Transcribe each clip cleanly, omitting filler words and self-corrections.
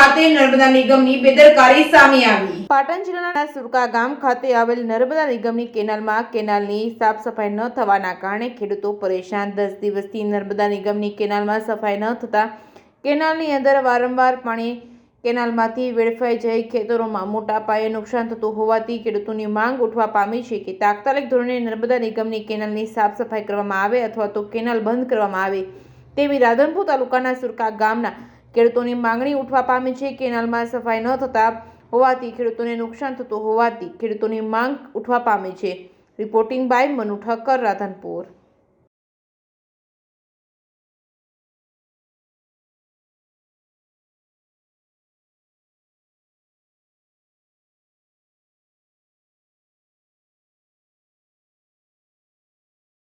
ખાતે નર્મદા નિગમની બેદરકારી સામે આવી। પાટણ જિલ્લાના સુરકા ગામ ખાતે આવેલ નર્મદા નિગમની કેનાલની સાફ સફાઈ ન થવાના કારણે ખેડૂતો પરેશાન। 10 દિવસથી નર્મદા નિગમની કેનાલમાં સફાઈ ન થતા કેનાલની અંદર વારંવાર પાણી કેનાલમાંથી વેડફાઈ જઈ ખેતરોમાં મોટા પાયે નુકસાન થતું હોવાથી ખેડૂતોની માંગ ઉઠવા પામી છે કે તાત્કાલિક ધોરણે નર્મદા નિગમની કેનાલની સાફ સફાઈ કરવામાં આવે અથવા તો કેનાલ બંધ કરવામાં આવે તેવી રાધનપુર તાલુકાના સુરકા ગામના ખેડૂતોની માંગણી ઉઠવા પામી છે। કેનાલમાં સફાઈ ન થતા હોવાથી ખેડૂતોને નુકસાન થતું હોવાથી ખેડૂતોની માંગ ઉઠવા પામી છે। Reporting by Manu Thakkar, Radhanpur.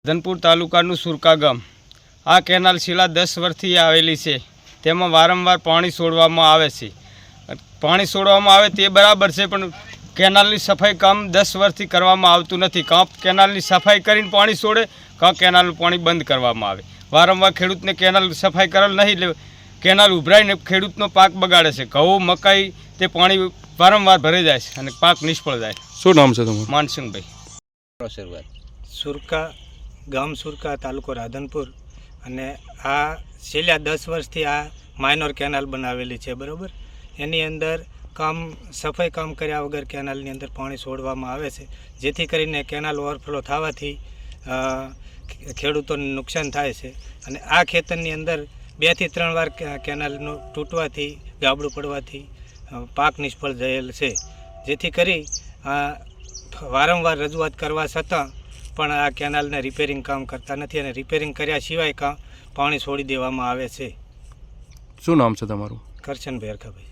રાધનપુર તાલુકાનું સુરકા ગામ આ કેનાલ છેલ્લા 10 વર્ષથી આવેલી છે। તેમાં વારંવાર પાણી છોડવામાં આવે છે। પાણી છોડવામાં આવે તે બરાબર છે, પણ કેનાલની સફાઈ કામ 10 વર્ષથી કરવામાં આવતું નથી। કાં કેનાલની સફાઈ કરીને પાણી છોડે, કાં કેનાલનું પાણી બંધ કરવામાં આવે। વારંવાર ખેડૂતને કેનાલ સફાઈ કરેલ નહીં, કેનાલ ઉભરાઈને ખેડૂતનો પાક બગાડે છે। ઘઉં, મકાઈ તે પાણી વારંવાર ભરાઈ જાય છે અને પાક નિષ્ફળ જાય। શું નામ છે તમારું? માનસિંહભાઈ। સુરકા ગામ સુરકા, તાલુકો રાધનપુર। અને આ છેલ્લા 10 વર્ષથી આ માઇનોર કેનાલ બનાવેલી છે, બરાબર। એની અંદર સફાઈ કામ કર્યા વગર કેનાલની અંદર પાણી છોડવામાં આવે છે, જેથી કરીને કેનાલ ઓવરફ્લો થવાથી ખેડૂતોને નુકસાન થાય છે। અને આ ખેતરની અંદર 2 થી 3 વાર કેનાલનું તૂટવાથી, ગાબડું પડવાથી પાક નિષ્ફળ થયેલ છે, જેથી કરી વારંવાર રજૂઆત કરવા છતાં પણ આ કેનાલને રિપેરિંગ કામ કરતા નથી અને રિપેરિંગ કર્યા સિવાય પાણી છોડી દેવામાં આવે છે। શું નામ છે તમારું? કરશનભાઈ હરખાભાઈ।